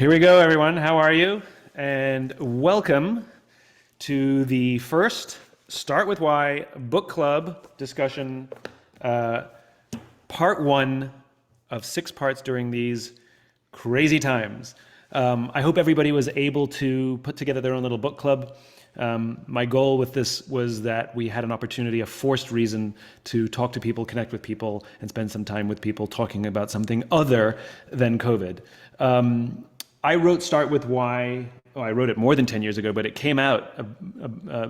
Here we go, everyone. How are you? And welcome to the first Start With Why book club discussion, part one of 6 parts during these crazy times. I hope everybody was able to put together their own little book club. My goal with this was that we had an opportunity, a forced reason, to talk to people, connect with people, and spend some time with people talking about something other than COVID. I wrote Start With Why, I wrote it more than 10 years ago, but it came out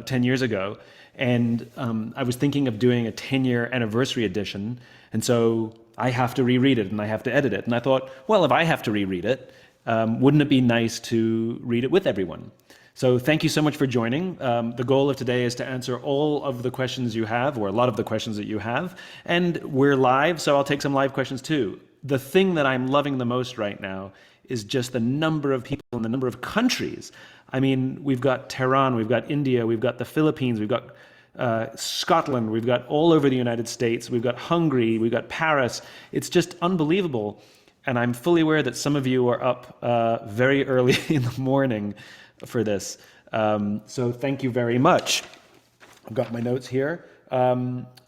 10 years ago. And I was thinking of doing a 10-year anniversary edition. And so I have to reread it and I have to edit it. And I thought, well, if I have to reread it, wouldn't it be nice to read it with everyone? So thank you so much for joining. The goal of today is to answer all of the questions you have, or a lot of the questions that you have. And we're live, so I'll take some live questions too. The thing that I'm loving the most right now is just the number of people and the number of countries. I mean, we've got Tehran, we've got India, we've got the Philippines, we've got Scotland, we've got all over the United States, we've got Hungary, we've got Paris. It's just unbelievable. And I'm fully aware that some of you are up very early in the morning for this. So thank you very much. I've got my notes here.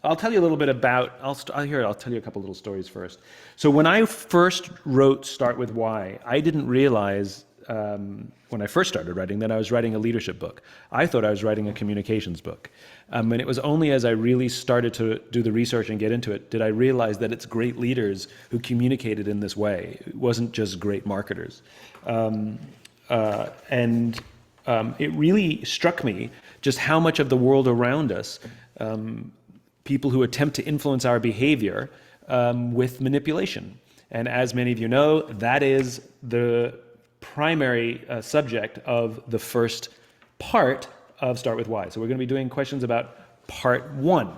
I'll tell you a little bit about, I'll tell you a couple little stories first. So when I first wrote Start With Why, I didn't realize when I first started writing that I was writing a leadership book. I thought I was writing a communications book. And it was only as I really started to do the research and get into it did I realize that it's great leaders who communicated in this way. It wasn't just great marketers. It really struck me just how much of the world around us, people who attempt to influence our behavior with manipulation. And as many of you know, that is the primary subject of the first part of Start With Why. So we're going to be doing questions about part 1.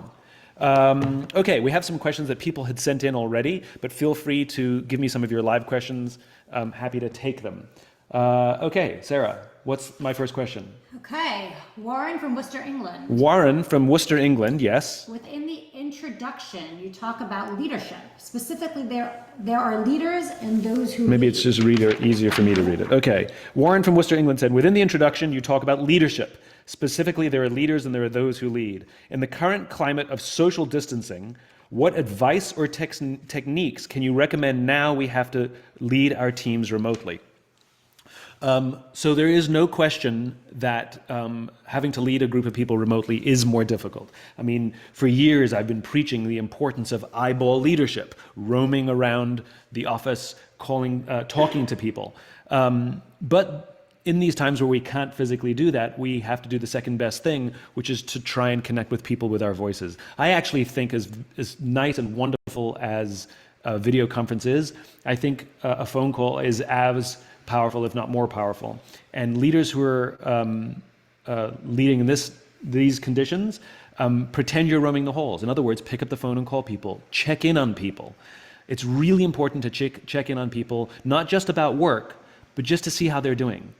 Okay, we have some questions that people had sent in already, but feel free to give me some of your live questions. I'm happy to take them. Okay, Sarah, what's my first question? Okay, Warren from Worcester, England. Warren from Worcester, England, yes. Within the introduction, you talk about leadership. Specifically, there are leaders and those who Maybe lead. it's just easier for me to read it. Okay. Warren from Worcester, England said, within the introduction, you talk about leadership. Specifically, there are leaders and there are those who lead. In the current climate of social distancing, what advice or techniques can you recommend now we have to lead our teams remotely? So there is no question that having to lead a group of people remotely is more difficult. I mean, for years I've been preaching the importance of eyeball leadership, roaming around the office, talking to people. But in these times where we can't physically do that, we have to do the second best thing, which is to try and connect with people with our voices. I actually think as nice and wonderful as a video conference is, I think a phone call is as powerful, if not more powerful. And leaders who are leading in these conditions, pretend you're roaming the halls. In other words, pick up the phone and call people, check in on people. It's really important to check in on people, not just about work, but just to see how they're doing.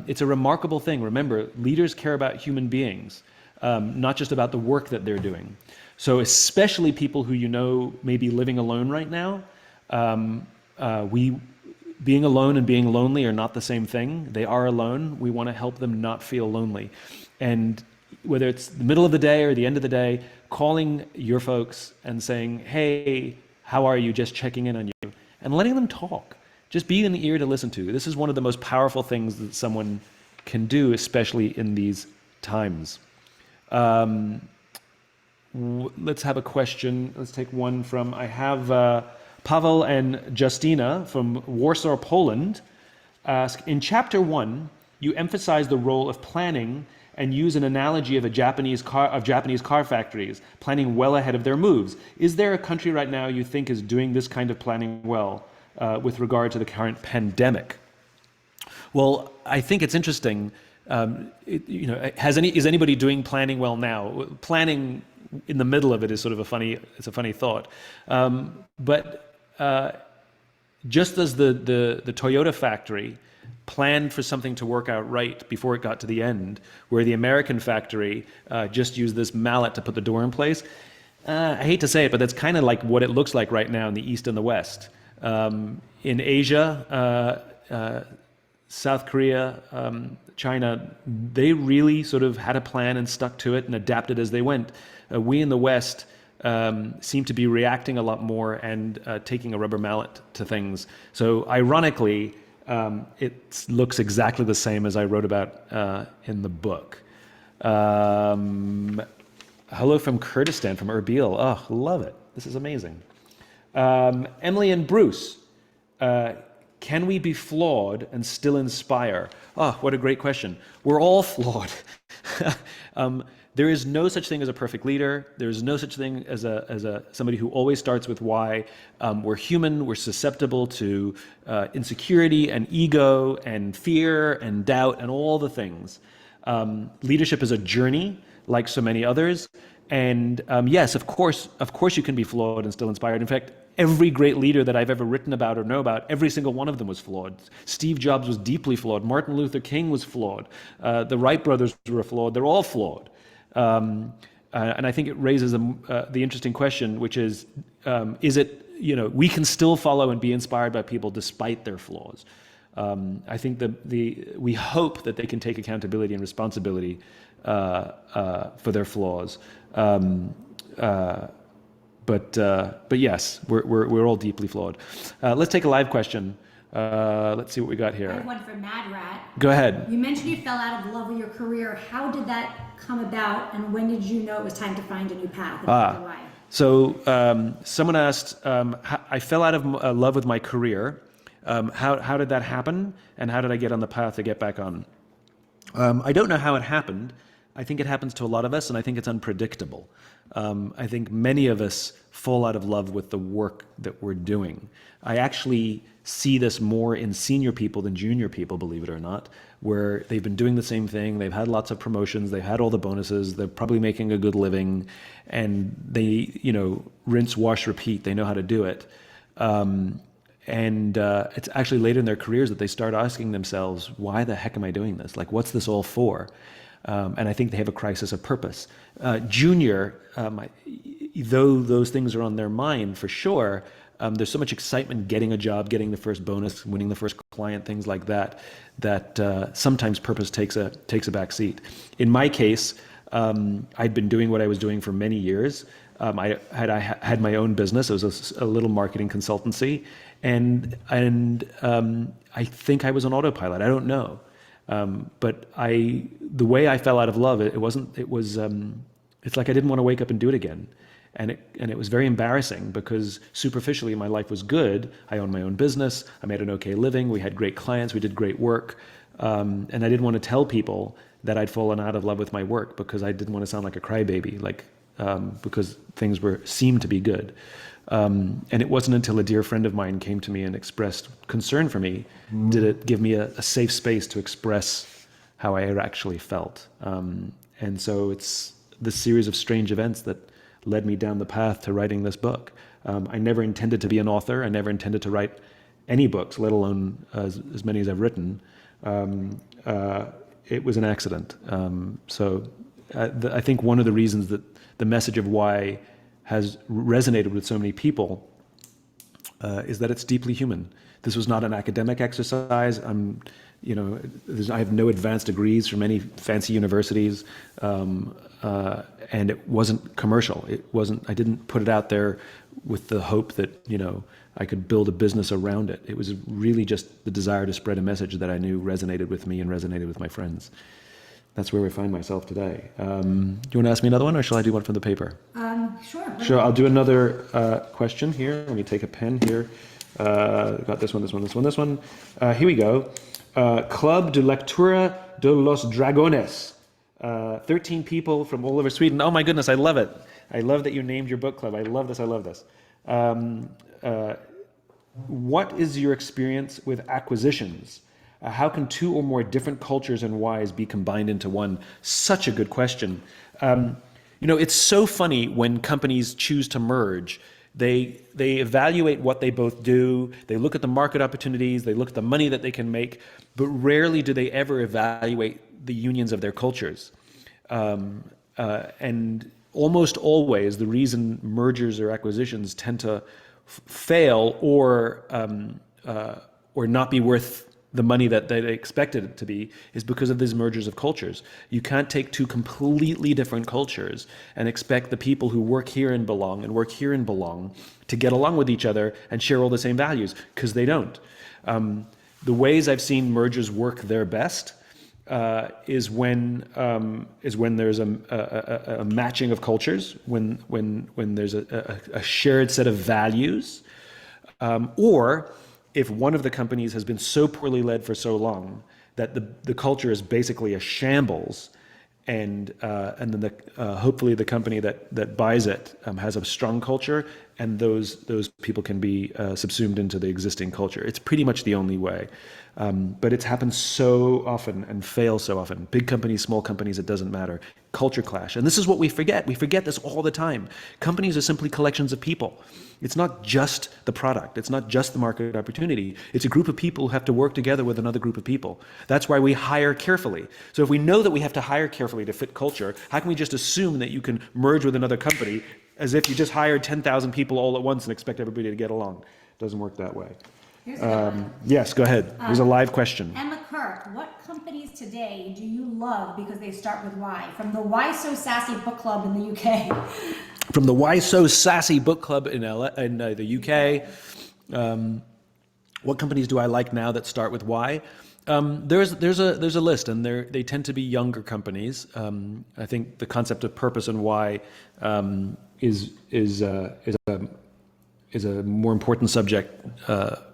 It's a remarkable thing. Remember, leaders care about human beings, not just about the work that they're doing. So especially people who you know may be living alone right now, being alone and being lonely are not the same thing. They are alone. We want to help them not feel lonely. And whether it's the middle of the day or the end of the day, calling your folks and saying, hey, how are you? Just checking in on you. And letting them talk. Just be an ear to listen to. This is one of the most powerful things that someone can do, especially in these times. Let's have a question. Let's take one from, I have Pavel and Justina from Warsaw, Poland, ask, in chapter 1, you emphasize the role of planning and use an analogy of Japanese car factories, planning well ahead of their moves. Is there a country right now you think is doing this kind of planning well with regard to the current pandemic? Well, I think it's interesting. Is anybody doing planning well now? Planning in the middle of it is sort of a funny thought. But just as the Toyota factory planned for something to work out right before it got to the end, where the American factory just used this mallet to put the door in place, I hate to say it, but that's kind of like what it looks like right now in the East and the West. In Asia, South Korea, China, they really sort of had a plan and stuck to it and adapted as they went. We in the West seem to be reacting a lot more and taking a rubber mallet to things. So ironically, it looks exactly the same as I wrote about in the book. Hello from Kurdistan, from Erbil. Oh, love it. This is amazing. Emily and Bruce. Can we be flawed and still inspire? Oh, what a great question. We're all flawed. There is no such thing as a perfect leader. There is no such thing as somebody who always starts with why. We're human. We're susceptible to insecurity and ego and fear and doubt and all the things. Leadership is a journey, like so many others. And yes, of course, you can be flawed and still inspired. In fact, every great leader that I've ever written about or know about, every single one of them was flawed. Steve Jobs was deeply flawed. Martin Luther King was flawed. The Wright brothers were flawed. They're all flawed. And I think it raises the interesting question, which is it, we can still follow and be inspired by people despite their flaws. I think we hope that they can take accountability and responsibility for their flaws. But yes, we're all deeply flawed. Let's take a live question. Let's see what we got here. I have one from Mad Rat. Go ahead. You mentioned you fell out of love with your career. How did that come about, and when did you know it was time to find a new path? And why? So someone asked, I fell out of love with my career. How did that happen, and how did I get on the path to get back on? I don't know how it happened. I think it happens to a lot of us, and I think it's unpredictable. I think many of us fall out of love with the work that we're doing. I actually see this more in senior people than junior people, believe it or not, where they've been doing the same thing, they've had lots of promotions, they've had all the bonuses, they're probably making a good living, and they, rinse, wash, repeat, they know how to do it. And it's actually later in their careers that they start asking themselves, why the heck am I doing this? Like, what's this all for? And I think they have a crisis of purpose. Junior, though those things are on their mind for sure, there's so much excitement getting a job, getting the first bonus, winning the first client, things like that, that sometimes purpose takes a back seat. In my case, I'd been doing what I was doing for many years. I had my own business. It was a little marketing consultancy, and I think I was on autopilot. I don't know. But the way I fell out of love, it's like I didn't want to wake up and do it again. And it was very embarrassing because superficially my life was good. I owned my own business. I made an okay living. We had great clients. We did great work. And I didn't want to tell people that I'd fallen out of love with my work because I didn't want to sound like a crybaby, because things seemed to be good. And it wasn't until a dear friend of mine came to me and expressed concern for me, did it give me a safe space to express how I actually felt. And so it's this series of strange events that led me down the path to writing this book. I never intended to be an author. I never intended to write any books, let alone as many as I've written. It was an accident. I think one of the reasons that the message of why has resonated with so many people is that it's deeply human. This was not an academic exercise. I have no advanced degrees from any fancy universities, and it wasn't commercial. I didn't put it out there with the hope that, I could build a business around it. It was really just the desire to spread a message that I knew resonated with me and resonated with my friends. That's where we find myself today. Do you want to ask me another one, or shall I do one from the paper? Sure. Sure, I'll do another question here. Let me take a pen here. Got this one. Here we go. Club de Lectura de los Dragones. 13 people from all over Sweden. Oh my goodness, I love it. I love that you named your book club. I love this. What is your experience with acquisitions? How can two or more different cultures and whys be combined into one? Such a good question. It's so funny when companies choose to merge. They evaluate what they both do. They look at the market opportunities. They look at the money that they can make, but rarely do they ever evaluate the unions of their cultures. And almost always, the reason mergers or acquisitions tend to fail or not be worth the money that they expected it to be is because of these mergers of cultures. You can't take two completely different cultures and expect the people who work here and belong to get along with each other and share all the same values, because they don't. The ways I've seen mergers work their best is when there's a matching of cultures, when there's a shared set of values, or if one of the companies has been so poorly led for so long that the culture is basically a shambles, and then hopefully the company that buys it has a strong culture, and those people can be subsumed into the existing culture. It's pretty much the only way. But it's happened so often and fails so often. Big companies, small companies, it doesn't matter. Culture clash. And this is what we forget. We forget this all the time. Companies are simply collections of people. It's not just the product. It's not just the market opportunity. It's a group of people who have to work together with another group of people. That's why we hire carefully. So if we know that we have to hire carefully to fit culture, how can we just assume that you can merge with another company as if you just hired 10,000 people all at once and expect everybody to get along? It doesn't work that way. Yes, go ahead. There's a live question. Emma Kirk, what companies today do you love because they start with Y? From the Why So Sassy book club in the UK. From the Why So Sassy book club in the UK. What companies do I like now that start with Y? There's a list, and they tend to be younger companies. I think the concept of purpose and why is a more important subject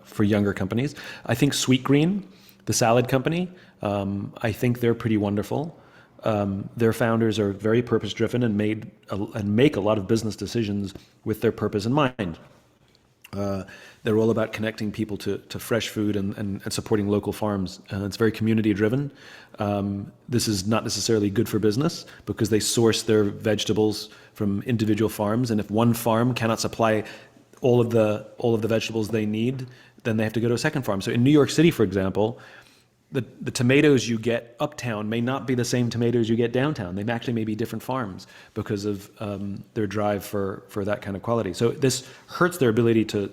for younger companies. I think Sweetgreen, the salad company, I think they're pretty wonderful. Their founders are very purpose-driven and make a lot of business decisions with their purpose in mind. They're all about connecting people to fresh food and supporting local farms. It's very community-driven. This is not necessarily good for business because they source their vegetables from individual farms, and if one farm cannot supply all of the vegetables they need, then they have to go to a second farm. So in New York City, for example, the tomatoes you get uptown may not be the same tomatoes you get downtown. They actually may be different farms because of their drive for that kind of quality. So this hurts their ability to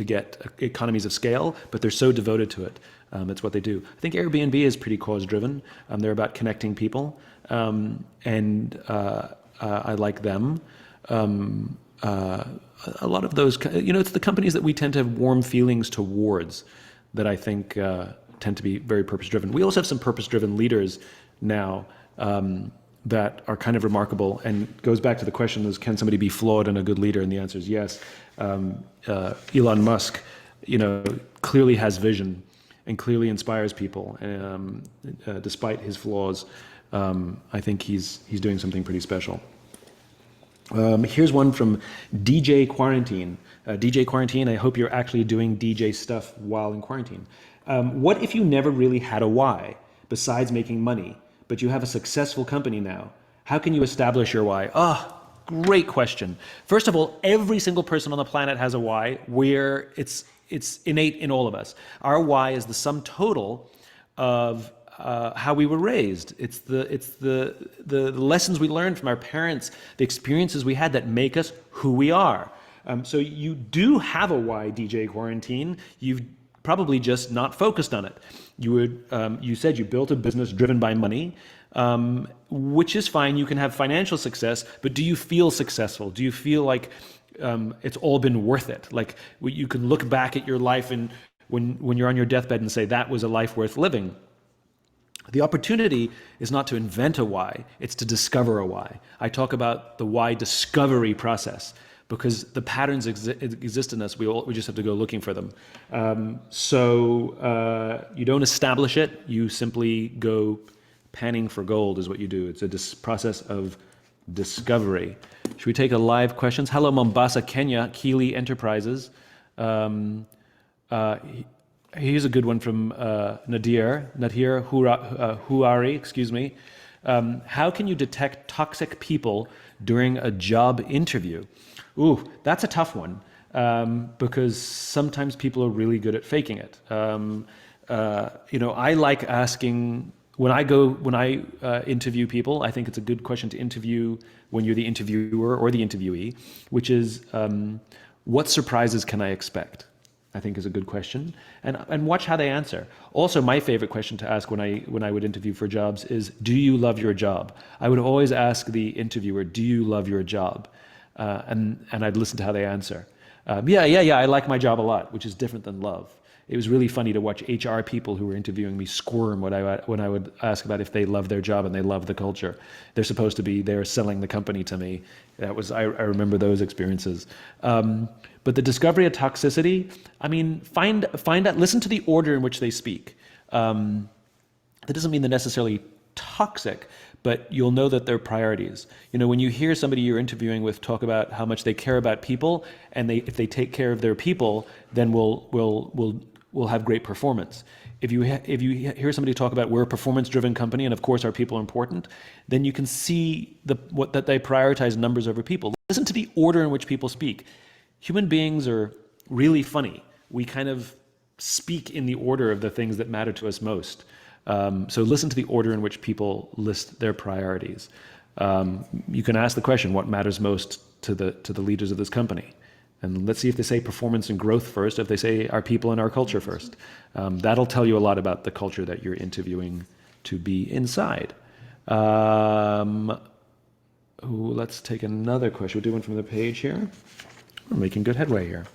get economies of scale, but they're so devoted to it. It's what they do. I think Airbnb is pretty cause-driven. They're about connecting people, and I like them. A lot of those, it's the companies that we tend to have warm feelings towards that I think tend to be very purpose-driven. We also have some purpose-driven leaders now that are kind of remarkable, and goes back to the question is, can somebody be flawed and a good leader? And the answer is yes. Elon Musk, clearly has vision and clearly inspires people, despite his flaws. I think he's doing something pretty special. Here's one from DJ Quarantine. DJ Quarantine, I hope you're actually doing DJ stuff while in quarantine. What if you never really had a why besides making money, but you have a successful company now? How can you establish your why? Great question. First of all, every single person on the planet has a why, where it's innate in all of us. Our why is the sum total of how we were raised. It's the lessons we learned from our parents, the experiences we had that make us who we are. So you do have a why, DJ Quarantine. You've probably just not focused on it. You said you built a business driven by money, which is fine. You can have financial success, but do you feel successful? Do you feel like it's all been worth it? Like you can look back at your life and when you're on your deathbed and say that was a life worth living. The opportunity is not to invent a why, it's to discover a why. I talk about the why discovery process because the patterns exist in us, we just have to go looking for them. So you don't establish it, you simply go panning for gold is what you do. It's a process of discovery. Should we take a live questions? Hello, Mombasa, Kenya, Keeley Enterprises. Here's a good one from Nadir Huari, excuse me. How can you detect toxic people during a job interview? Ooh, that's a tough one because sometimes people are really good at faking it. I like asking, when I interview people, I think it's a good question to interview when you're the interviewer or the interviewee, which is, what surprises can I expect? I think is a good question, and watch how they answer. Also, my favorite question to ask when I would interview for jobs is, do you love your job? I would always ask the interviewer, do you love your job? And I'd listen to how they answer. Yeah, I like my job a lot, which is different than love. It was really funny to watch HR people who were interviewing me squirm when I would ask about if they love their job and they love the culture. They're supposed to be there selling the company to me. I remember those experiences. But the discovery of toxicity, I mean, find out, listen to the order in which they speak. That doesn't mean they're necessarily toxic, but you'll know that they're priorities. You know, when you hear somebody you're interviewing with talk about how much they care about people, and if they take care of their people, then we'll have great performance. If you hear somebody talk about we're a performance-driven company and of course our people are important, then you can see that they prioritize numbers over people. Listen to the order in which people speak. Human beings are really funny. We kind of speak in the order of the things that matter to us most. So listen to the order in which people list their priorities. You can ask the question, what matters most to the leaders of this company? And let's see if they say performance and growth first, if they say our people and our culture first. That'll tell you a lot about the culture that you're interviewing to be inside. Let's take another question. We'll do one from the page here. We're making good headway here.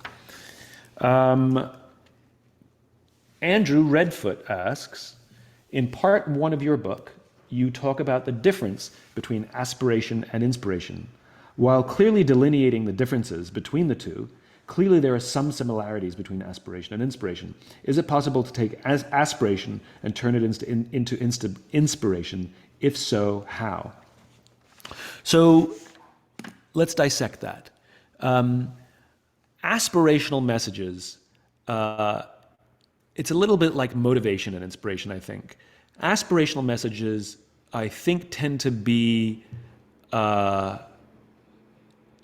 Andrew Redfoot asks, in part 1 of your book, you talk about the difference between aspiration and inspiration. While clearly delineating the differences between the two, clearly there are some similarities between aspiration and inspiration. Is it possible to take aspiration and turn it into inspiration? If so, how? So let's dissect that. Aspirational messages, it's a little bit like motivation and inspiration, I think. Aspirational messages, I think, tend to be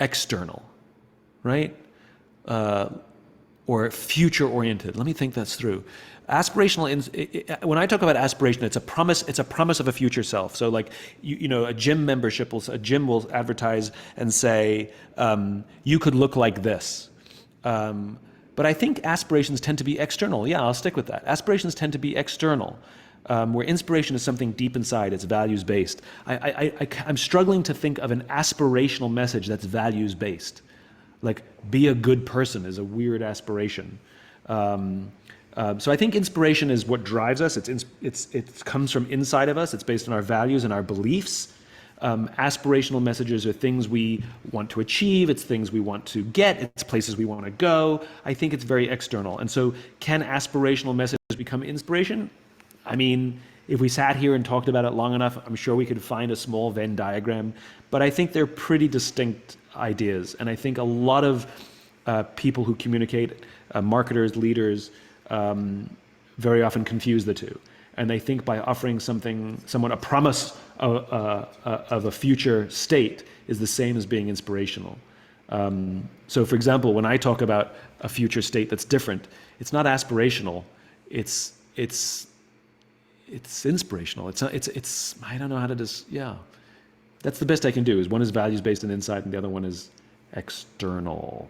external, right? Or future-oriented. Let me think this through. When I talk about aspiration, it's a promise of a future self. So like, a gym membership, a gym will advertise and say, you could look like this. But I think aspirations tend to be external. Yeah, I'll stick with that. Aspirations tend to be external, where inspiration is something deep inside. It's values-based. I'm struggling to think of an aspirational message that's values-based. Like, be a good person is a weird aspiration. So I think inspiration is what drives us. It comes from inside of us. It's based on our values and our beliefs. Aspirational messages are things we want to achieve. It's things we want to get. It's places we want to go. I think it's very external. And so can aspirational messages become inspiration? I mean, if we sat here and talked about it long enough, I'm sure we could find a small Venn diagram. But I think they're pretty distinct ideas. And I think a lot of people who communicate, marketers, leaders, very often confuse the two. And they think by offering someone a promise of a future state is the same as being inspirational. So for example, when I talk about a future state that's different, it's not aspirational, it's inspirational. It's I don't know how to yeah. That's the best I can do, is one is values based and inside and the other one is external.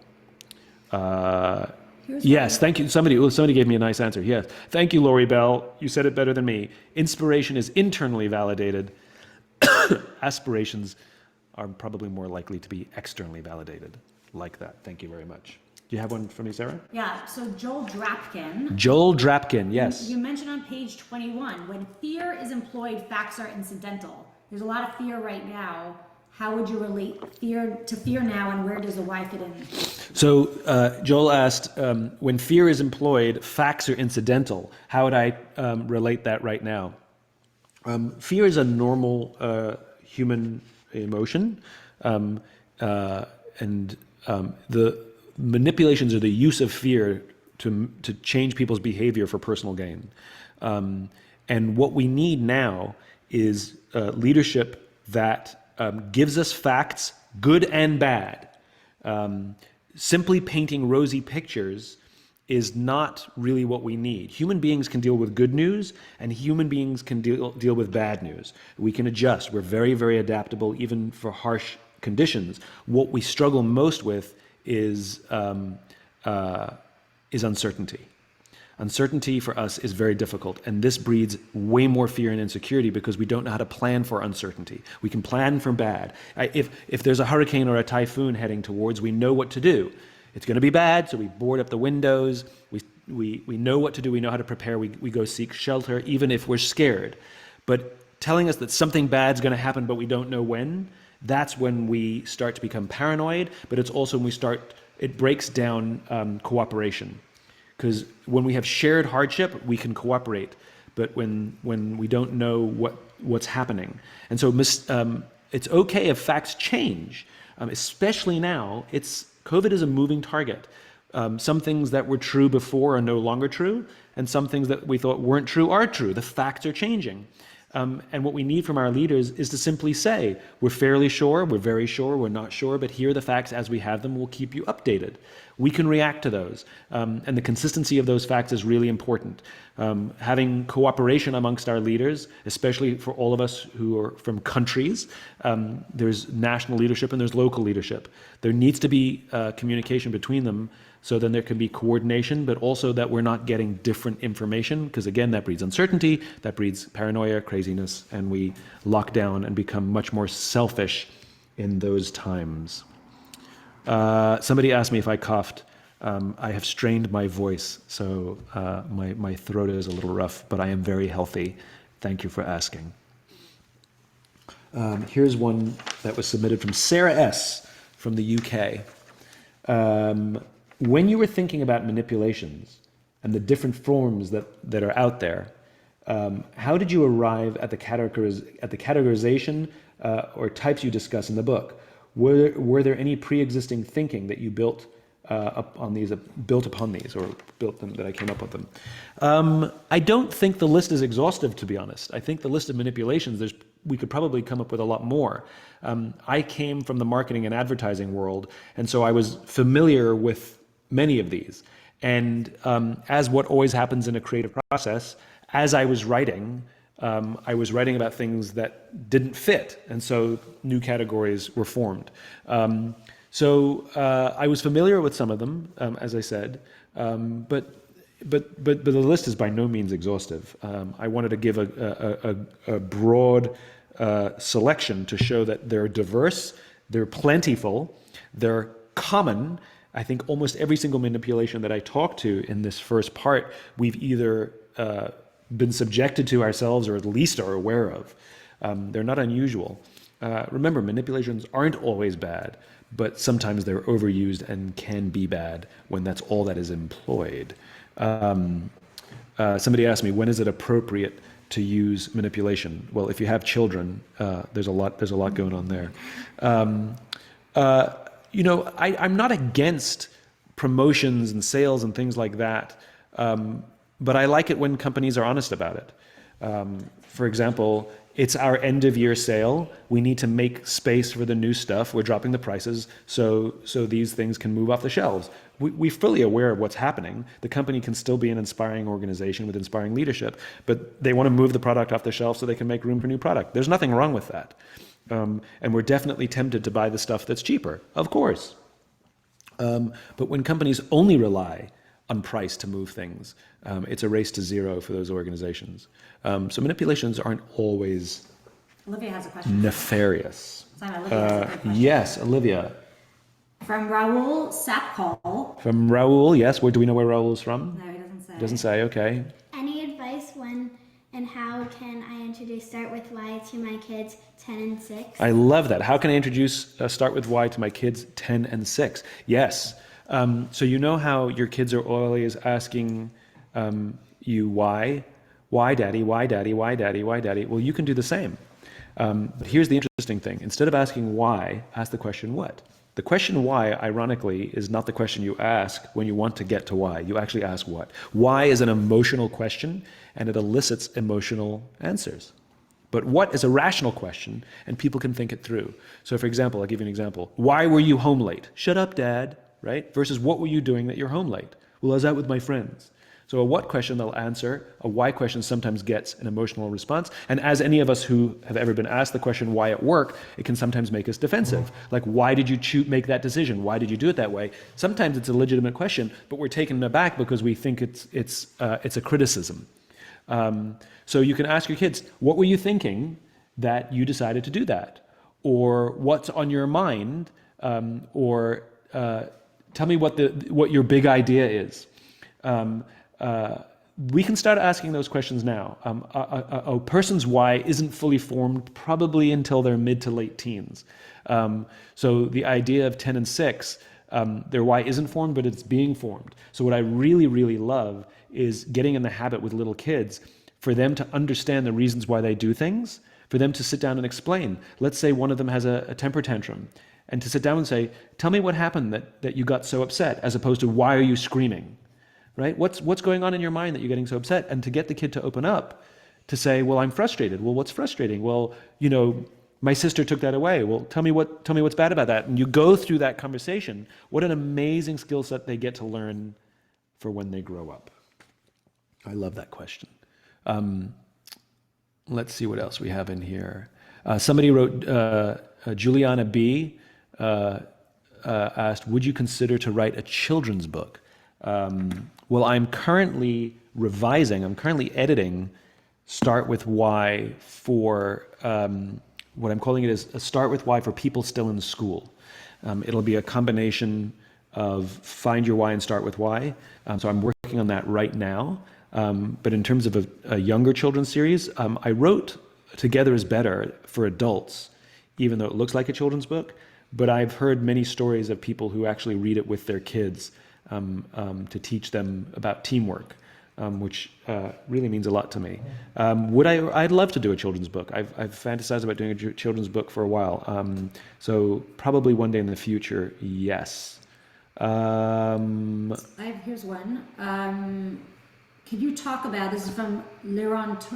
Yes, thank you. Somebody gave me a nice answer. Yes. Thank you, Lori Bell. You said it better than me. Inspiration is internally validated. Aspirations are probably more likely to be externally validated. Like that. Thank you very much. Do you have one for me, Sarah? Yeah, so Joel Drapkin. Joel Drapkin, yes. You mentioned on page 21, when fear is employed, facts are incidental. There's a lot of fear right now. How would you relate fear to fear now, and where does the why fit in? So Joel asked, when fear is employed, facts are incidental. How would I relate that right now? Fear is a normal human emotion, and the manipulations or the use of fear to change people's behavior for personal gain. And what we need now is leadership that gives us facts, good and bad. Simply painting rosy pictures is not really what we need. Human beings can deal with good news, and human beings can deal with bad news. We can adjust. We're very, very adaptable, even for harsh conditions. What we struggle most with is is uncertainty. Uncertainty for us is very difficult, and this breeds way more fear and insecurity because we don't know how to plan for uncertainty. We can plan for bad. If there's a hurricane or a typhoon heading towards, we know what to do. It's going to be bad, so we board up the windows. We know what to do. We know how to prepare. We go seek shelter, even if we're scared. But telling us that something bad's going to happen, but we don't know when, that's when we start to become paranoid. But it's also when it breaks down cooperation. Because when we have shared hardship, we can cooperate. But when we don't know what's happening. And so it's okay if facts change, especially now. COVID is a moving target. Some things that were true before are no longer true, and some things that we thought weren't true are true. The facts are changing. And what we need from our leaders is to simply say, we're fairly sure, we're very sure, we're not sure, but here are the facts as we have them. We'll keep you updated. We can react to those. And the consistency of those facts is really important. Having cooperation amongst our leaders, especially for all of us who are from countries, there's national leadership and there's local leadership. There needs to be communication between them, so then there can be coordination, but also that we're not getting different information, because again, that breeds uncertainty, that breeds paranoia, craziness, and we lock down and become much more selfish in those times. Somebody asked me if I coughed. I have strained my voice, so my throat is a little rough, but I am very healthy. Thank you for asking. Here's one that was submitted from Sarah S. from the UK. When you were thinking about manipulations and the different forms that are out there, how did you arrive at the categorization or types you discuss in the book? Were there any pre-existing thinking that you built upon these, or built them, that I came up with them? I don't think the list is exhaustive, to be honest. I think the list of manipulations, we could probably come up with a lot more. I came from the marketing and advertising world, and so I was familiar with many of these. And as what always happens in a creative process, as I was writing about things that didn't fit, and so new categories were formed. So I was familiar with some of them, as I said, but the list is by no means exhaustive. I wanted to give a broad selection to show that they're diverse, they're plentiful, they're common. I think almost every single manipulation that I talk to in this first part, we've either been subjected to ourselves or at least are aware of. They're not unusual. Remember, manipulations aren't always bad, but sometimes they're overused and can be bad when that's all that is employed. Somebody asked me, when is it appropriate to use manipulation? Well, if you have children, there's a lot going on there. I'm not against promotions and sales and things like that, but I like it when companies are honest about it. For example, it's our end of year sale. We need to make space for the new stuff. We're dropping the prices so these things can move off the shelves. We're fully aware of what's happening. The company can still be an inspiring organization with inspiring leadership, but they want to move the product off the shelf so they can make room for new product. There's nothing wrong with that. And we're definitely tempted to buy the stuff that's cheaper, of course. But when companies only rely on price to move things, it's a race to zero for those organizations. So manipulations aren't always Olivia has a question. Nefarious. Simon, Olivia has a good question. Yes, Olivia. From Raul Sapkal. From Raul, yes. Do we know where Raul's from? No, he doesn't say. Doesn't say, okay. Any advice when and how can I introduce Start With Why to my kids 10 and 6? I love that. How can I introduce Start With Why to my kids 10 and 6? Yes. So you know how your kids are always asking you why? Why, Daddy? Why, Daddy? Why, Daddy? Why, Daddy? Well, you can do the same. But here's the interesting thing. Instead of asking why, ask the question what? The question why, ironically, is not the question you ask when you want to get to why. You actually ask what. Why is an emotional question, and it elicits emotional answers. But what is a rational question, and people can think it through. So for example, I'll give you an example. Why were you home late? Shut up, Dad, right? Versus what were you doing that you're home late? Well, I was out with my friends. So a what question they'll answer, a why question sometimes gets an emotional response. And as any of us who have ever been asked the question why at work, it can sometimes make us defensive. Like, why did you make that decision? Why did you do it that way? Sometimes it's a legitimate question, but we're taken aback because we think it's a criticism. So you can ask your kids, what were you thinking that you decided to do that? Or what's on your mind? Or tell me what your big idea is. We can start asking those questions now. A person's why isn't fully formed probably until they're mid to late teens. So the idea of 10 and 6, their why isn't formed, but it's being formed. So what I really, really love is getting in the habit with little kids for them to understand the reasons why they do things, for them to sit down and explain. Let's say one of them has a temper tantrum, and to sit down and say, tell me what happened that you got so upset, as opposed to why are you screaming? Right? What's going on in your mind that you're getting so upset? And to get the kid to open up, to say, well, I'm frustrated. Well, what's frustrating? Well, my sister took that away. Well, tell me what's bad about that. And you go through that conversation. What an amazing skill set they get to learn for when they grow up. I love that question. Let's see what else we have in here. Somebody wrote, Juliana B. Asked, would you consider to write a children's book? Well, I'm currently editing Start With Why for, what I'm calling it is a Start With Why for people still in school. It'll be a combination of Find Your Why and Start With Why. So I'm working on that right now. But in terms of a younger children's series, I wrote Together Is Better for adults, even though it looks like a children's book. But I've heard many stories of people who actually read it with their kids to teach them about teamwork, which really means a lot to me. I'd love to do a children's book. I've fantasized about doing a children's book for a while. So probably one day in the future, yes. Here's one. Could you talk about, this is from Lorenzo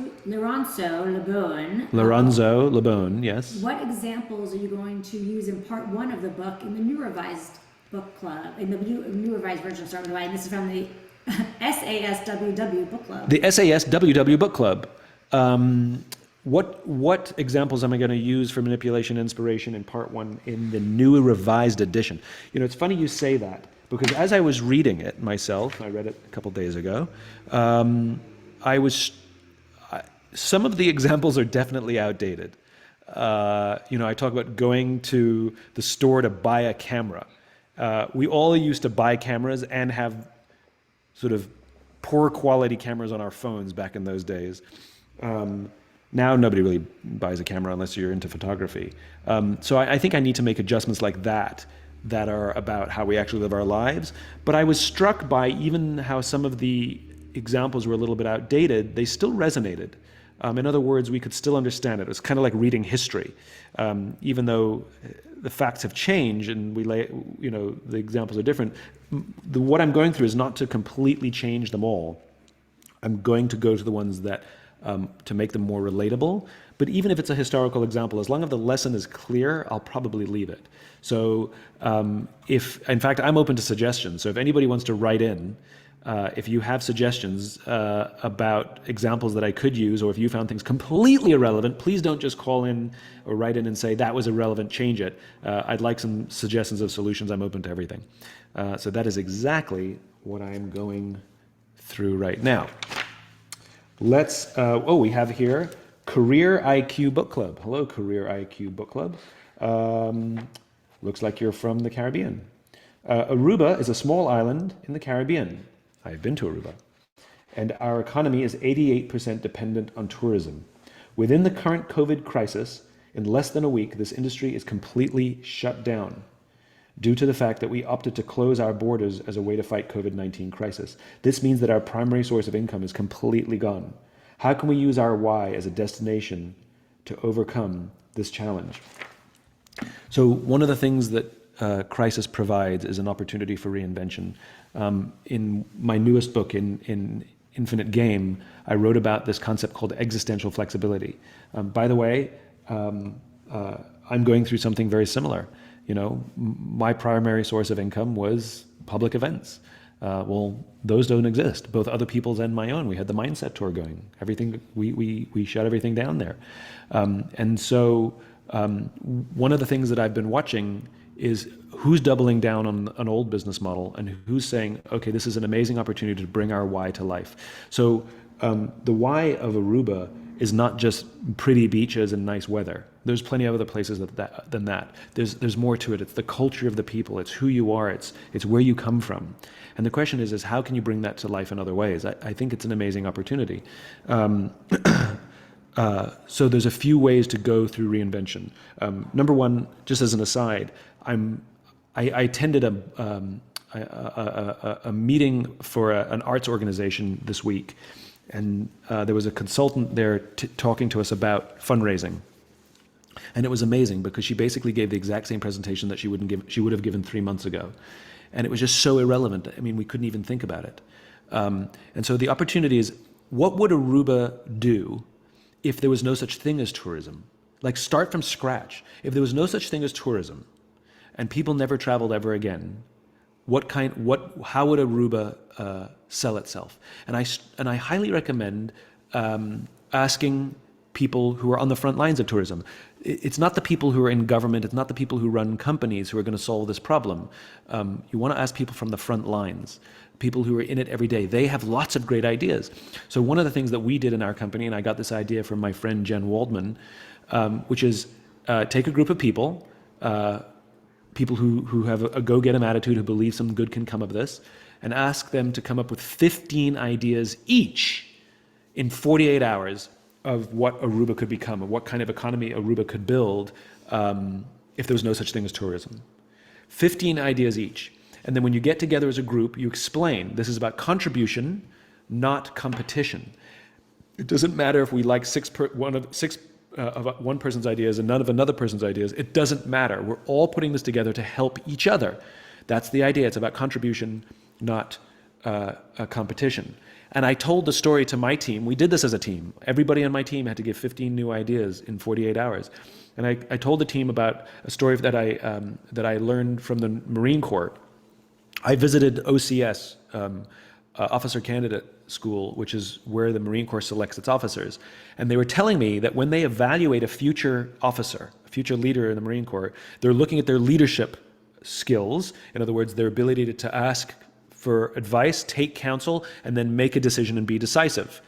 Lebon, yes. What examples are you going to use in part 1 of the book in the new revised book club, in the new revised version of Start With Why? And this is from the SASWW book club. The SASWW book club. What examples am I going to use for manipulation and inspiration in part 1 in the new revised edition? It's funny you say that, because as I was reading it myself, I read it a couple days ago, some of the examples are definitely outdated. I talk about going to the store to buy a camera. We all used to buy cameras and have sort of poor quality cameras on our phones back in those days. Now nobody really buys a camera unless you're into photography. So I think I need to make adjustments like that are about how we actually live our lives. But I was struck by even how some of the examples were a little bit outdated. They still resonated. In other words, we could still understand it. It was kind of like reading history. Even though the facts have changed and the examples are different, what I'm going through is not to completely change them all. I'm going to go to the ones that to make them more relatable. But even if it's a historical example, as long as the lesson is clear, I'll probably leave it. So in fact, I'm open to suggestions. So if anybody wants to write in, if you have suggestions about examples that I could use, or if you found things completely irrelevant, please don't just call in or write in and say, that was irrelevant, change it. I'd like some suggestions of solutions. I'm open to everything. So that is exactly what I'm going through right now. Let's, we have here Career IQ Book Club. Hello, Career IQ Book Club. Looks like you're from the Caribbean. Aruba is a small island in the Caribbean. I've been to Aruba. And our economy is 88% dependent on tourism. Within the current COVID crisis, in less than a week, this industry is completely shut down due to the fact that we opted to close our borders as a way to fight COVID-19 crisis. This means that our primary source of income is completely gone. How can we use our why as a destination to overcome this challenge? So one of the things that crisis provides is an opportunity for reinvention. In my newest book, in Infinite Game, I wrote about this concept called existential flexibility. By the way, I'm going through something very similar. My primary source of income was public events. Well, those don't exist, both other people's and my own. We had the mindset tour going. Everything, we shut everything down there. And so one of the things that I've been watching is who's doubling down on an old business model and who's saying, okay, this is an amazing opportunity to bring our why to life. So the why of Aruba is not just pretty beaches and nice weather. There's plenty of other places than that. There's more to it. It's the culture of the people. It's who you are. It's where you come from. And the question is how can you bring that to life in other ways? I think it's an amazing opportunity. So there's a few ways to go through reinvention. Number one, just as an aside, I attended a meeting for an arts organization this week, and there was a consultant there talking to us about fundraising. And it was amazing because she basically gave the exact same presentation that she would have given 3 months ago. And it was just so irrelevant. I mean, we couldn't even think about it. And so the opportunity is, what would Aruba do if there was no such thing as tourism? Like, start from scratch. If there was no such thing as tourism and people never traveled ever again, how would Aruba sell itself? And I highly recommend asking people who are on the front lines of tourism. It's not the people who are in government, it's not the people who run companies who are going to solve this problem. You want to ask people from the front lines, people who are in it every day. They have lots of great ideas. So one of the things that we did in our company, and I got this idea from my friend Jen Waldman, which is take a group of people, people who have a go-get 'em attitude, who believe some good can come of this, and ask them to come up with 15 ideas each in 48 hours of what Aruba could become, of what kind of economy Aruba could build if there was no such thing as tourism. 15 ideas each. And then when you get together as a group, you explain, this is about contribution, not competition. It doesn't matter if we like one person's ideas and none of another person's ideas. It doesn't matter. We're all putting this together to help each other. That's the idea. It's about contribution, not a competition. And I told the story to my team. We did this as a team. Everybody on my team had to give 15 new ideas in 48 hours. And I told the team about a story that I learned from the Marine Corps. I visited OCS, Officer Candidate School, which is where the Marine Corps selects its officers. And they were telling me that when they evaluate a future officer, a future leader in the Marine Corps, they're looking at their leadership skills. In other words, their ability to ask for advice, take counsel, and then make a decision and be decisive.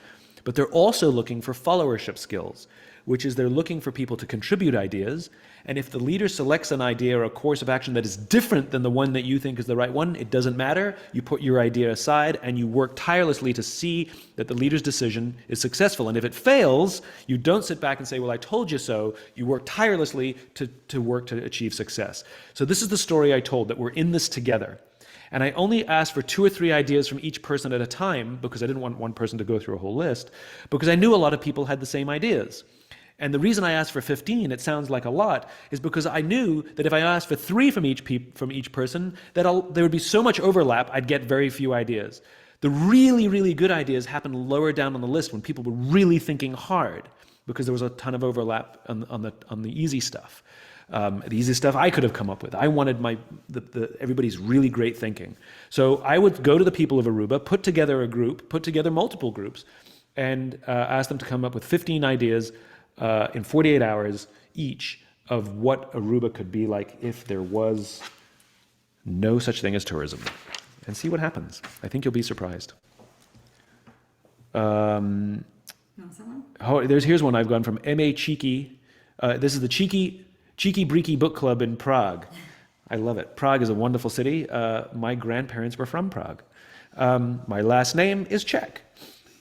But they're also looking for followership skills, which is they're looking for people to contribute ideas. And if the leader selects an idea or a course of action that is different than the one that you think is the right one, it doesn't matter. You put your idea aside and you work tirelessly to see that the leader's decision is successful. And if it fails, you don't sit back and say, well, I told you so. You work tirelessly to work to achieve success. So this is the story I told, that we're in this together. And I only asked for 2 or 3 ideas from each person at a time because I didn't want one person to go through a whole list, because I knew a lot of people had the same ideas. And the reason I asked for 15, it sounds like a lot, is because I knew that if I asked for 3 from each person, that there would be so much overlap, I'd get very few ideas. The really, really good ideas happen lower down on the list when people were really thinking hard, because there was a ton of overlap on the easy stuff. The easy stuff I could have come up with. I wanted everybody's really great thinking. So I would go to the people of Aruba, put together multiple groups, and ask them to come up with 15 ideas in 48 hours each of what Aruba could be like if there was no such thing as tourism. And see what happens. I think you'll be surprised. Here's one I've gone from M.A. Cheeky. This is the Cheeky Breeky Book Club in Prague. I love it. Prague is a wonderful city. My grandparents were from Prague. My last name is Czech.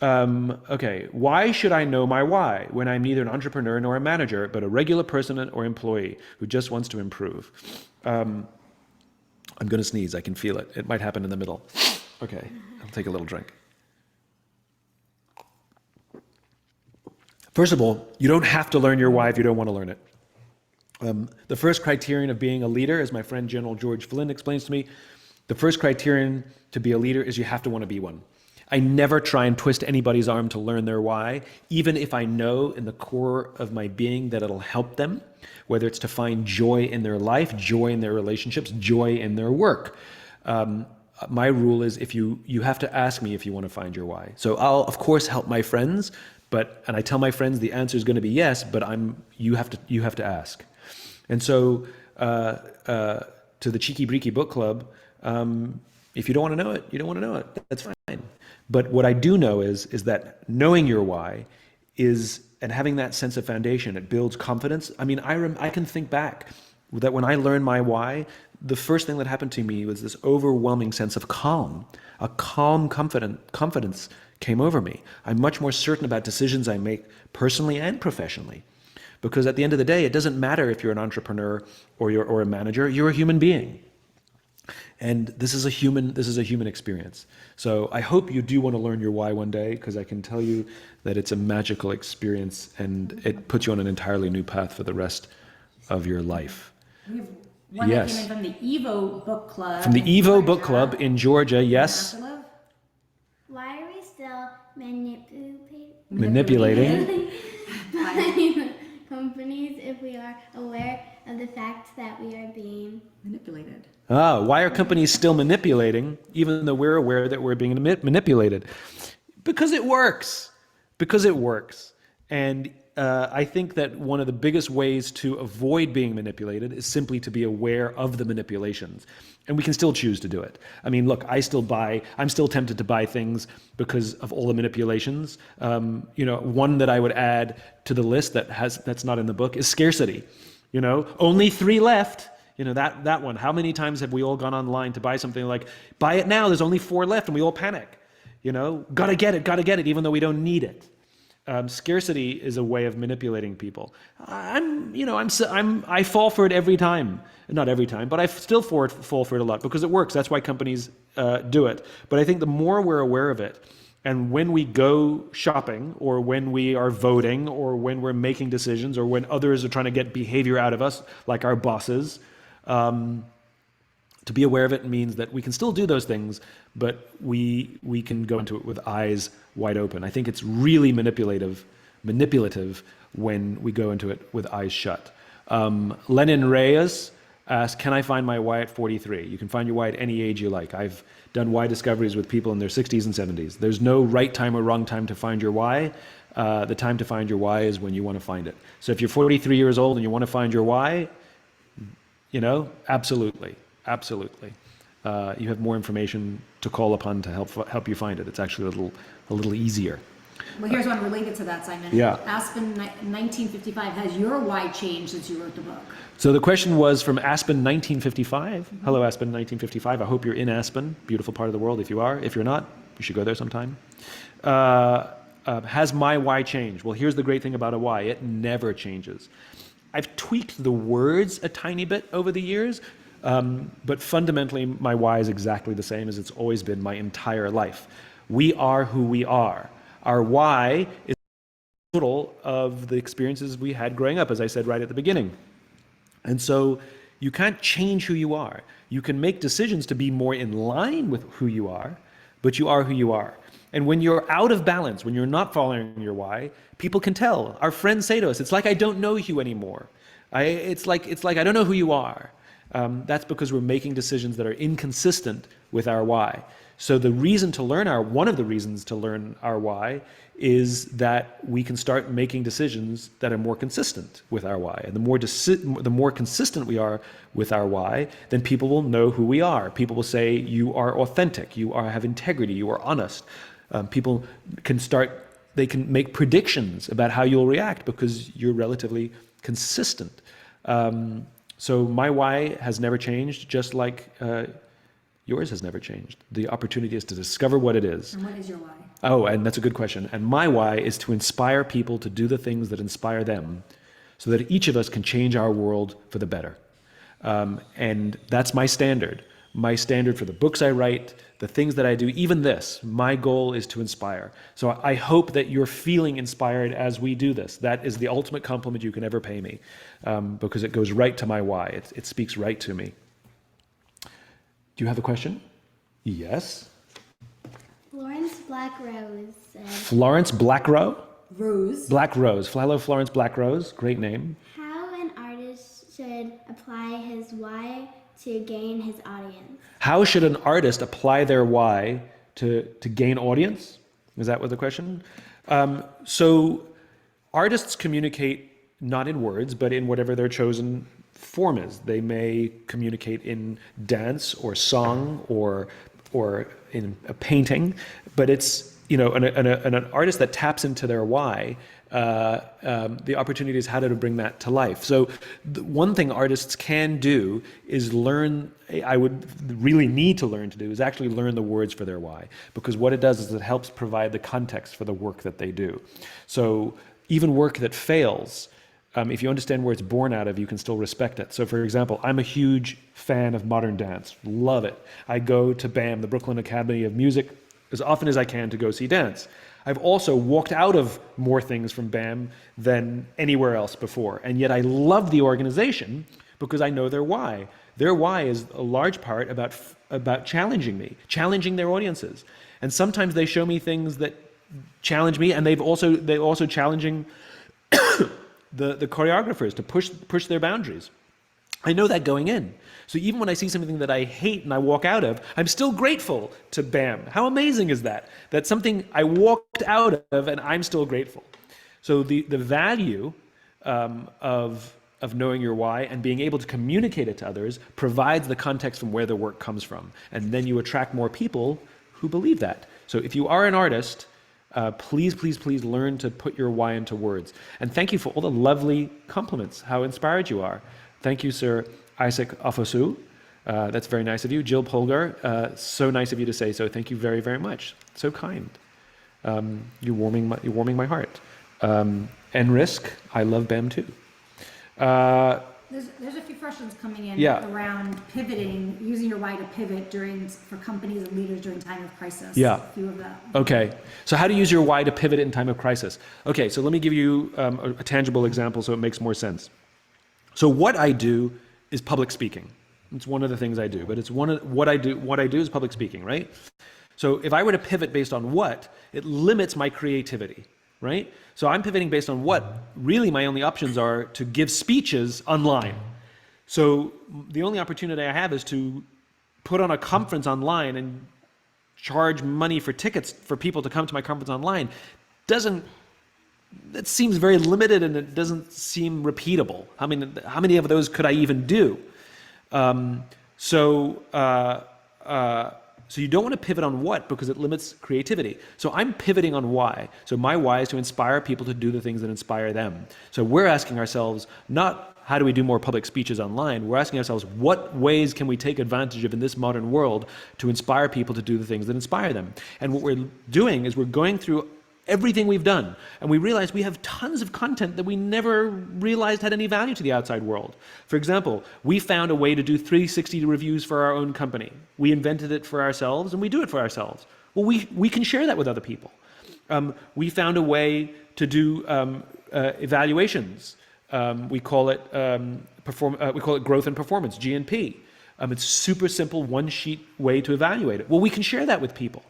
Okay, why should I know my why when I'm neither an entrepreneur nor a manager, but a regular person or employee who just wants to improve? I'm going to sneeze. I can feel it. It might happen in the middle. Okay, I'll take a little drink. First of all, you don't have to learn your why if you don't want to learn it. The first criterion of being a leader, as my friend General George Flynn explains to me, the first criterion to be a leader is you have to want to be one. I never try and twist anybody's arm to learn their why, even if I know in the core of my being that it'll help them, whether it's to find joy in their life, joy in their relationships, joy in their work. my rule is if you have to ask me if you want to find your why. So I'll of course help my friends, and I tell my friends the answer is going to be yes, but you have to ask. And so to the Cheeky Breeky Book Club, if you don't want to know it, you don't want to know it. That's fine. But what I do know is that knowing your why and having that sense of foundation, it builds confidence. I mean, I can think back that when I learned my why, the first thing that happened to me was this overwhelming sense of calm. A calm confidence came over me. I'm much more certain about decisions I make personally and professionally. Because at the end of the day, it doesn't matter if you're an entrepreneur or a manager, you're a human being. And this is a human experience. So I hope you do want to learn your why one day, because I can tell you that it's a magical experience and it puts you on an entirely new path for the rest of your life. We have one that came in from the Evo Book Club. From the Evo Book Club in Georgia, yes. Why are we still Manipulating. by companies if we are aware of the fact that we are being manipulated? Why are companies still manipulating, even though we're aware that we're being manipulated? Because it works. Because it works. And I think that one of the biggest ways to avoid being manipulated is simply to be aware of the manipulations. And we can still choose to do it. I mean, look, I'm still tempted to buy things because of all the manipulations. One that I would add to the list that's not in the book is Scarcity. Only 3 left. That one. How many times have we all gone online to buy something like, buy it now, there's only 4 left, and we all panic. Gotta get it, even though we don't need it. Scarcity is a way of manipulating people. I fall for it every time. Not every time, but I still fall for it a lot because it works. That's why companies do it. But I think the more we're aware of it, and when we go shopping, or when we are voting, or when we're making decisions, or when others are trying to get behavior out of us, like our bosses, to be aware of it means that we can still do those things, but we can go into it with eyes wide open. I think it's really manipulative when we go into it with eyes shut. Lenin Reyes asked, can I find my why at 43? You can find your why at any age you like. I've done why discoveries with people in their 60s and 70s. There's no right time or wrong time to find your why. The time to find your why is when you want to find it. So if you're 43 years old and you want to find your why, absolutely. You have more information to call upon to help you find it. It's actually a little easier. Well, here's one related to that, Simon. Yeah. Aspen 1955, has your why changed since you wrote the book? So the question was from Aspen 1955. Mm-hmm. Hello, Aspen 1955. I hope you're in Aspen, beautiful part of the world. If you are, if you're not, you should go there sometime. Has my why changed? Well, here's the great thing about a why. It never changes. I've tweaked the words a tiny bit over the years, but fundamentally my why is exactly the same as it's always been my entire life. We are who we are. Our why is the total of the experiences we had growing up, as I said right at the beginning. And so you can't change who you are. You can make decisions to be more in line with who you are, but you are who you are. And when you're out of balance, when you're not following your why, people can tell. Our friends say to us, it's like I don't know you anymore. It's like I don't know who you are. That's because we're making decisions that are inconsistent with our why. So one of the reasons to learn our why is that we can start making decisions that are more consistent with our why. And the more consistent we are with our why, then people will know who we are. People will say you are authentic, you have integrity, you are honest. People can make predictions about how you'll react because you're relatively consistent. So my why has never changed, just like yours has never changed. The opportunity is to discover what it is. And what is your why? Oh, and that's a good question. And my why is to inspire people to do the things that inspire them so that each of us can change our world for the better. And that's my standard. My standard for the books I write, the things that I do, even this, my goal is to inspire. So I hope that you're feeling inspired as we do this. That is the ultimate compliment you can ever pay me, because it goes right to my why. It speaks right to me. Do you have a question? Yes. Florence Blackrose said, Florence Blackrose? Rose. Black Rose. Hello, Florence Blackrose. Great name. how an artist should apply his why to gain his audience. How should an artist apply their why to gain audience? Is that what the question? So artists communicate not in words, but in whatever their chosen form is. They may communicate in dance or song or in a painting, but it's, you know, an artist that taps into their why, the opportunity is how to bring that to life. So one thing artists can do is learn, I would really need to learn to do, is actually learn the words for their why. Because what it does is it helps provide the context for the work that they do. So even work that fails, if you understand where it's born out of, you can still respect it. So for example, I'm a huge fan of modern dance, love it. I go to BAM, the Brooklyn Academy of Music, as often as I can to go see dance. I've also walked out of more things from BAM than anywhere else before. And yet I love the organization because I know their why. Their why is a large part about challenging me, challenging their audiences. And sometimes they show me things that challenge me, and they're also challenging the choreographers to push their boundaries. I know that going in. So even when I see something that I hate and I walk out of, I'm still grateful to BAM. How amazing is that? That's something I walked out of and I'm still grateful. So the value of knowing your why and being able to communicate it to others provides the context from where the work comes from. And then you attract more people who believe that. So if you are an artist, please, please, please learn to put your why into words. And thank you for all the lovely compliments, how inspired you are. Thank you, Sir Isaac Afosu. That's very nice of you. Jill Polgar, so nice of you to say so. Thank you very, very much. So kind. You're warming my heart. Enrisk, I love BAM too. There's a few questions coming in around pivoting, using your why to pivot for companies and leaders during time of crisis. Yeah. A few of them. Okay. So how to use your why to pivot in time of crisis. Okay, so let me give you a tangible example so it makes more sense. So what I do is public speaking. It's one of the things I do, but it's what I do is public speaking, right? So if I were to pivot based on what, it limits my creativity, right? So I'm pivoting based on what. Really my only options are to give speeches online. So the only opportunity I have is to put on a conference online and charge money for tickets for people to come to my conference online. That seems very limited and it doesn't seem repeatable. How many of those could I even do? So you don't want to pivot on what because it limits creativity. So I'm pivoting on why. So my why is to inspire people to do the things that inspire them. So we're asking ourselves not how do we do more public speeches online, we're asking ourselves what ways can we take advantage of in this modern world to inspire people to do the things that inspire them. And what we're doing is we're going through everything we've done, and we realize we have tons of content that we never realized had any value to the outside world. For example, we found a way to do 360 reviews for our own company. We invented it for ourselves, and we do it for ourselves. Well, we can share that with other people. We found a way to do evaluations. We call it growth and performance, G&P. It's super simple, one-sheet way to evaluate it. Well, we can share that with people.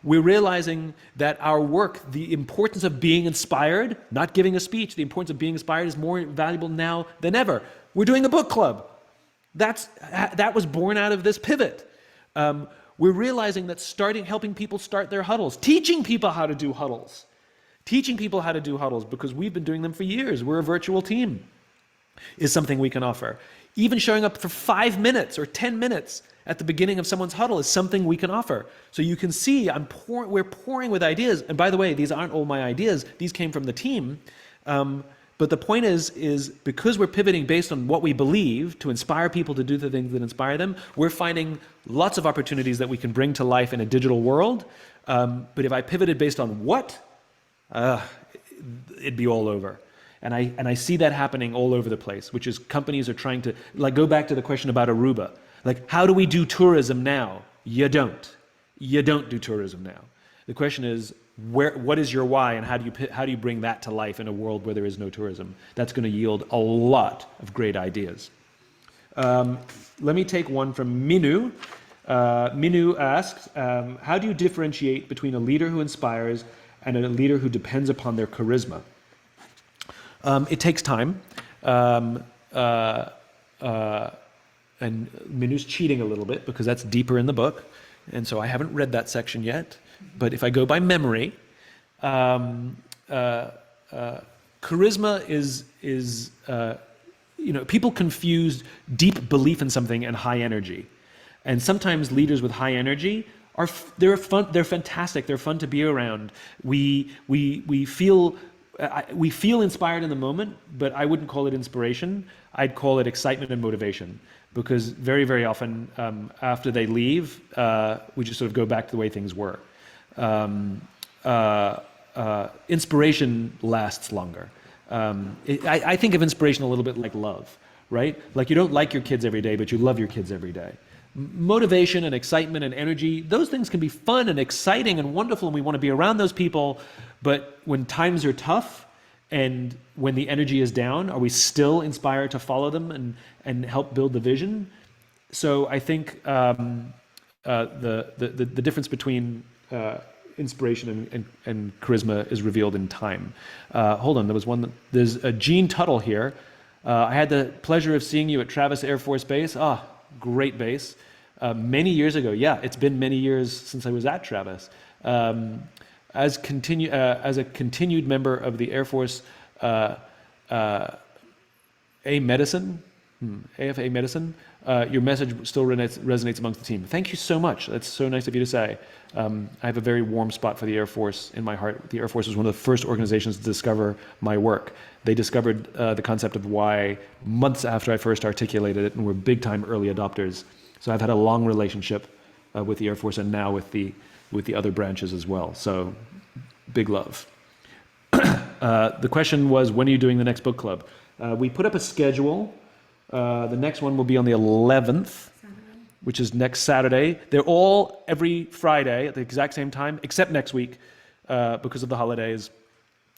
We're realizing that our work, the importance of being inspired, not giving a speech, the importance of being inspired is more valuable now than ever. We're doing a book club. That was born out of this pivot. We're realizing that helping people start their huddles, teaching people how to do huddles, because we've been doing them for years. We're a virtual team, is something we can offer. Even showing up for 5 minutes or 10 minutes at the beginning of someone's huddle is something we can offer. So you can see we're pouring with ideas. And by the way, these aren't all my ideas. These came from the team. But the point is because we're pivoting based on what we believe to inspire people to do the things that inspire them, we're finding lots of opportunities that we can bring to life in a digital world. But if I pivoted based on what, it'd be all over. And I see that happening all over the place, which is companies are trying to, go back to the question about Aruba. How do we do tourism now? You don't. You don't do tourism now. The question is, what is your why, and how do you bring that to life in a world where there is no tourism? That's going to yield a lot of great ideas. Let me take one from Minu. Minu asks, how do you differentiate between a leader who inspires and a leader who depends upon their charisma? It takes time. and Minu's cheating a little bit because that's deeper in the book, and so I haven't read that section yet. But if I go by memory, charisma is people confuse deep belief in something and high energy, and sometimes leaders with high energy they're fun, they're fantastic, they're fun to be around. We feel inspired in the moment, but I wouldn't call it inspiration. I'd call it excitement and motivation, because very, very often after they leave, we just sort of go back to the way things were. Inspiration lasts longer. I think of inspiration a little bit like love, right? Like you don't like your kids every day, but you love your kids every day. Motivation and excitement and energy, those things can be fun and exciting and wonderful, and we want to be around those people. But when times are tough and when the energy is down, are we still inspired to follow them and help build the vision? So I think the difference between inspiration and charisma is revealed in time. Hold on, there's a Gene Tuttle here. I had the pleasure of seeing you at Travis Air Force Base. Great base. Many years ago. Yeah, it's been many years since I was at Travis. As a continued member of the Air Force AFA Medicine, your message still resonates amongst the team. Thank you so much. That's so nice of you to say. I have a very warm spot for the Air Force in my heart. The Air Force was one of the first organizations to discover my work. They discovered the concept of why months after I first articulated it, and were big-time early adopters. So I've had a long relationship with the Air Force, and now with the other branches as well. So big love. The question was, when are you doing the next book club? We put up a schedule. The next one will be on the 11th, which is next Saturday. They're all every Friday at the exact same time, except next week, because of the holidays.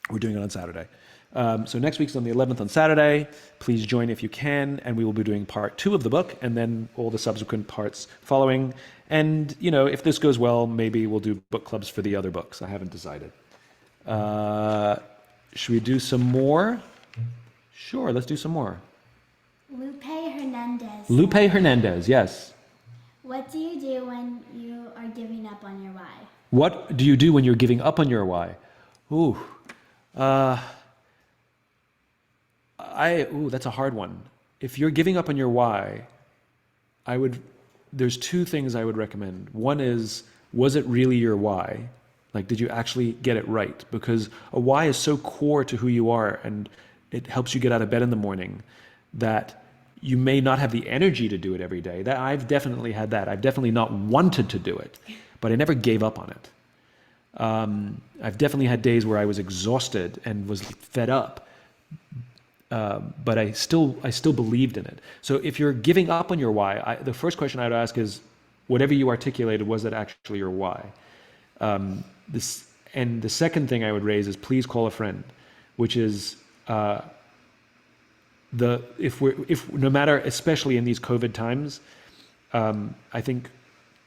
We're doing it on Saturday. So next week's on the 11th on Saturday. Please join if you can, and we will be doing part 2 of the book, and then all the subsequent parts following. And, if this goes well, maybe we'll do book clubs for the other books. I haven't decided. Should we do some more? Sure, let's do some more. Lupe Hernandez. Lupe Hernandez, yes. What do you do when you are giving up on your why? What do you do when you're giving up on your why? That's a hard one. If you're giving up on your why, there's 2 things I would recommend. One is, was it really your why? Like, did you actually get it right? Because a why is so core to who you are, and it helps you get out of bed in the morning, that you may not have the energy to do it every day. That I've definitely had that. I've definitely not wanted to do it, but I never gave up on it. I've definitely had days where I was exhausted and was fed up, but I still believed in it. So if you're giving up on your why, the first question I would ask is, whatever you articulated, was that actually your why? And the second thing I would raise is, please call a friend, which is if no matter, especially in these COVID times, I think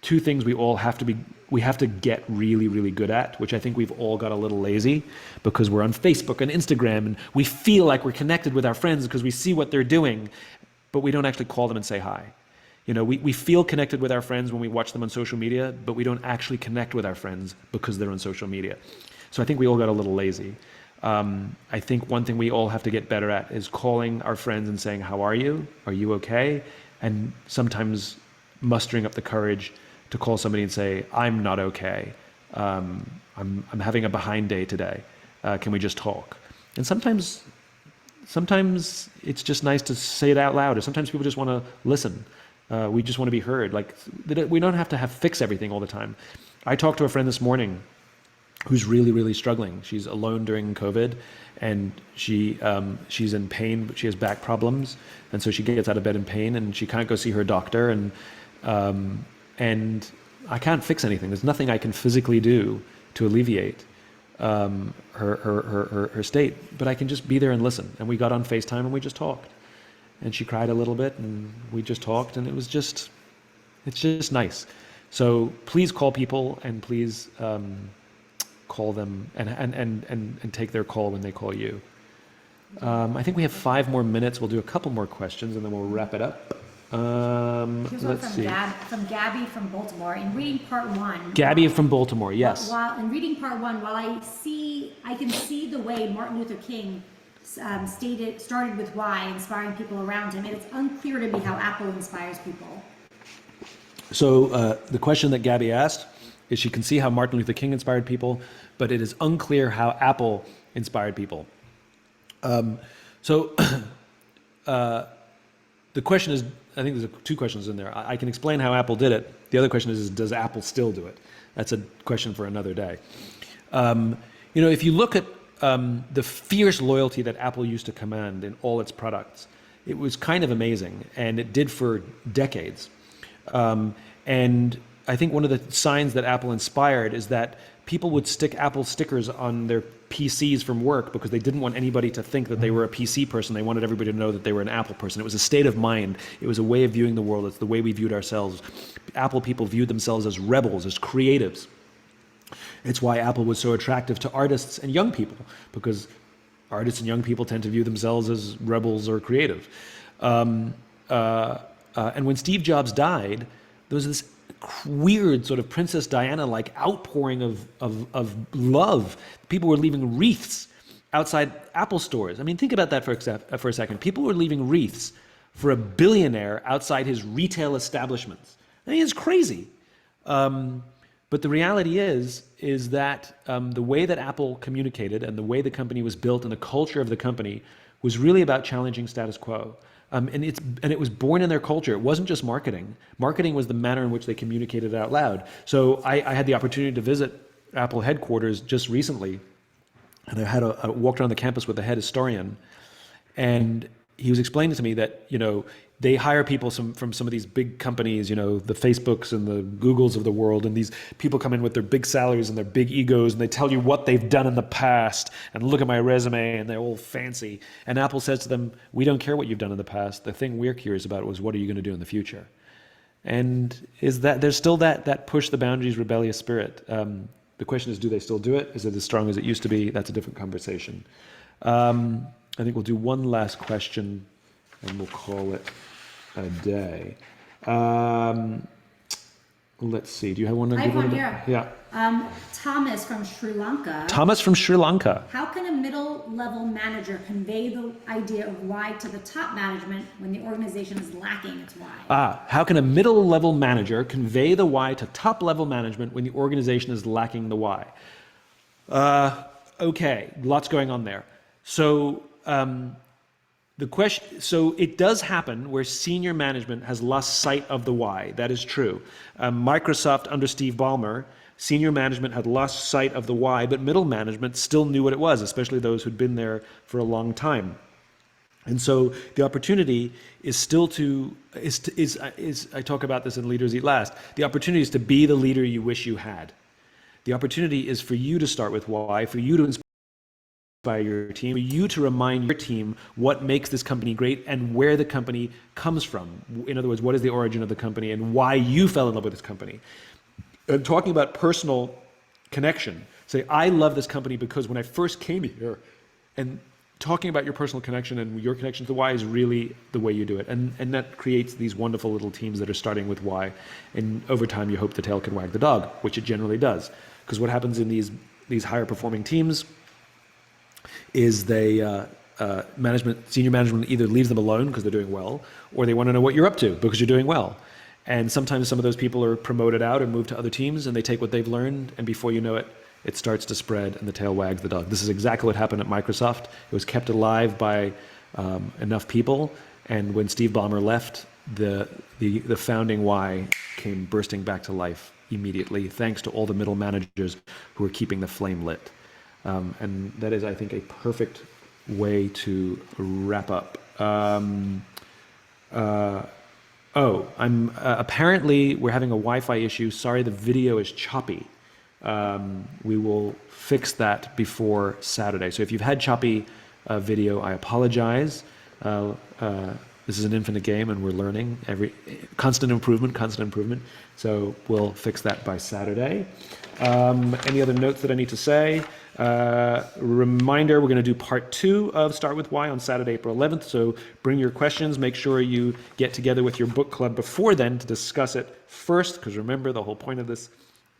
2 things we have to get really, really good at, which I think we've all got a little lazy, because we're on Facebook and Instagram, and we feel like we're connected with our friends because we see what they're doing, but we don't actually call them and say hi. We feel connected with our friends when we watch them on social media, but we don't actually connect with our friends because they're on social media. So I think we all got a little lazy. I think one thing we all have to get better at is calling our friends and saying, how are you? Are you okay? And sometimes mustering up the courage to call somebody and say, I'm not okay. I'm having a behind day today. Can we just talk? And sometimes it's just nice to say it out loud, or sometimes people just want to listen. We just want to be heard. Like, we don't have to fix everything all the time. I talked to a friend this morning who's really, really struggling. She's alone during COVID, and she's in pain, but she has back problems, and so she gets out of bed in pain, and she can't go see her doctor, and I can't fix anything. There's nothing I can physically do to alleviate her state, but I can just be there and listen. And we got on FaceTime and we just talked, and she cried a little bit, and we just talked, and it's just nice. So please call people, and please call them and take their call when they call you. I think we have 5 more minutes. We'll do a couple more questions, and then we'll wrap it up. Here's one Let's see. from Gabby from Baltimore. In reading part one. Gabby from Baltimore, yes. In reading part one, while I can see the way Martin Luther King started with why, inspiring people around him, and it's unclear to me how Apple inspires people. So the question that Gabby asked is she can see how Martin Luther King inspired people, but it is unclear how Apple inspired people. The question is, I think there's two questions in there. I can explain how Apple did it. The other question is does Apple still do it? That's a question for another day. If you look at the fierce loyalty that Apple used to command in all its products, it was kind of amazing, and it did for decades. And I think one of the signs that Apple inspired is that people would stick Apple stickers on their PCs from work because they didn't want anybody to think that they were a PC person. They wanted everybody to know that they were an Apple person. It was a state of mind. It was a way of viewing the world. It's the way we viewed ourselves. Apple people viewed themselves as rebels, as creatives. It's why Apple was so attractive to artists and young people, because artists and young people tend to view themselves as rebels or creative. And when Steve Jobs died, there was this weird sort of Princess Diana-like outpouring of love. People were leaving wreaths outside Apple stores. I mean, think about that for a second. People were leaving wreaths for a billionaire outside his retail establishments. I mean, it's crazy. But the reality is that the way that Apple communicated and the way the company was built and the culture of the company was really about challenging status quo. And it was born in their culture. It wasn't just marketing. Marketing was the manner in which they communicated it out loud. So I had the opportunity to visit Apple headquarters just recently, and I walked around the campus with the head historian, and he was explaining to me that they hire people from some of these big companies, the Facebooks and the Googles of the world, and these people come in with their big salaries and their big egos, and they tell you what they've done in the past, and look at my resume, and they're all fancy. And Apple says to them, we don't care what you've done in the past. The thing we're curious about was what are you going to do in the future? And there's still that push the boundaries rebellious spirit. The question is, do they still do it? Is it as strong as it used to be? That's a different conversation. I think we'll do one last question, and we'll call it a day. Let's see. Do you have one? I have one here. Yeah. Thomas from Sri Lanka. Thomas from Sri Lanka. How can a middle-level manager convey the idea of why to the top management when the organization is lacking its why? How can a middle-level manager convey the why to top-level management when the organization is lacking the why? Okay, lots going on there. So it does happen where senior management has lost sight of the why. That is true. Microsoft under Steve Ballmer, senior management had lost sight of the why, but middle management still knew what it was, especially those who'd been there for a long time. And so the opportunity is still I talk about this in Leaders Eat Last. The opportunity is to be the leader you wish you had. The opportunity is for you to start with why, for you to inspire your team, for you to remind your team what makes this company great and where the company comes from. In other words, what is the origin of the company and why you fell in love with this company. And talking about personal connection, say, I love this company because when I first came here, and talking about your personal connection and your connection to the why is really the way you do it. And that creates these wonderful little teams that are starting with why. And over time, you hope the tail can wag the dog, which it generally does. Because what happens in these higher performing teams is senior management either leaves them alone because they're doing well, or they want to know what you're up to because you're doing well. And sometimes some of those people are promoted out and moved to other teams, and they take what they've learned, and before you know it, it starts to spread and the tail wags the dog. This is exactly what happened at Microsoft. It was kept alive by enough people, and when Steve Ballmer left, the founding why came bursting back to life immediately, thanks to all the middle managers who were keeping the flame lit. And that is, I think, a perfect way to wrap up. Apparently we're having a Wi-Fi issue. Sorry, the video is choppy. We will fix that before Saturday. So if you've had choppy video, I apologize. This is an infinite game, and we're learning constant improvement. So we'll fix that by Saturday. Any other notes that I need to say? Reminder, we're going to do part 2 of Start With Why on Saturday, April 11th. So bring your questions. Make sure you get together with your book club before then to discuss it first, because remember, the whole point of this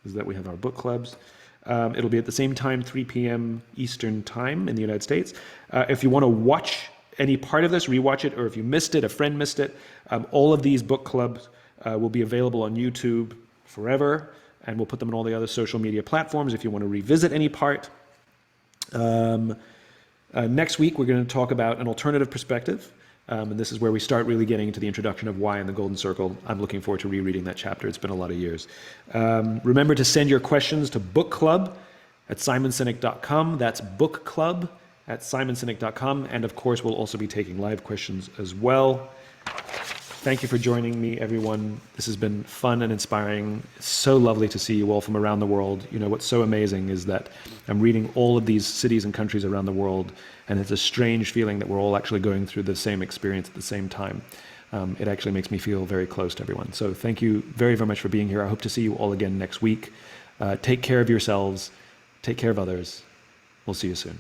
is that we have our book clubs. It'll be at the same time, 3 p.m. Eastern time in the United States. If you want to watch any part of this, rewatch it, or if you missed it, a friend missed it, all of these book clubs will be available on YouTube forever, and we'll put them on all the other social media platforms if you want to revisit any part. Next week, we're going to talk about an alternative perspective, and this is where we start really getting into the introduction of why in the Golden Circle. I'm looking forward to rereading that chapter. It's been a lot of years. Remember to send your questions to bookclub@simonsinek.com. That's bookclub@simonsinek.com. And of course, we'll also be taking live questions as well. Thank you for joining me, everyone. This has been fun and inspiring. It's so lovely to see you all from around the world. You know, what's so amazing is that I'm reading all of these cities and countries around the world, and it's a strange feeling that we're all actually going through the same experience at the same time. It actually makes me feel very close to everyone. So thank you very, very much for being here. I hope to see you all again next week. Take care of yourselves. Take care of others. We'll see you soon.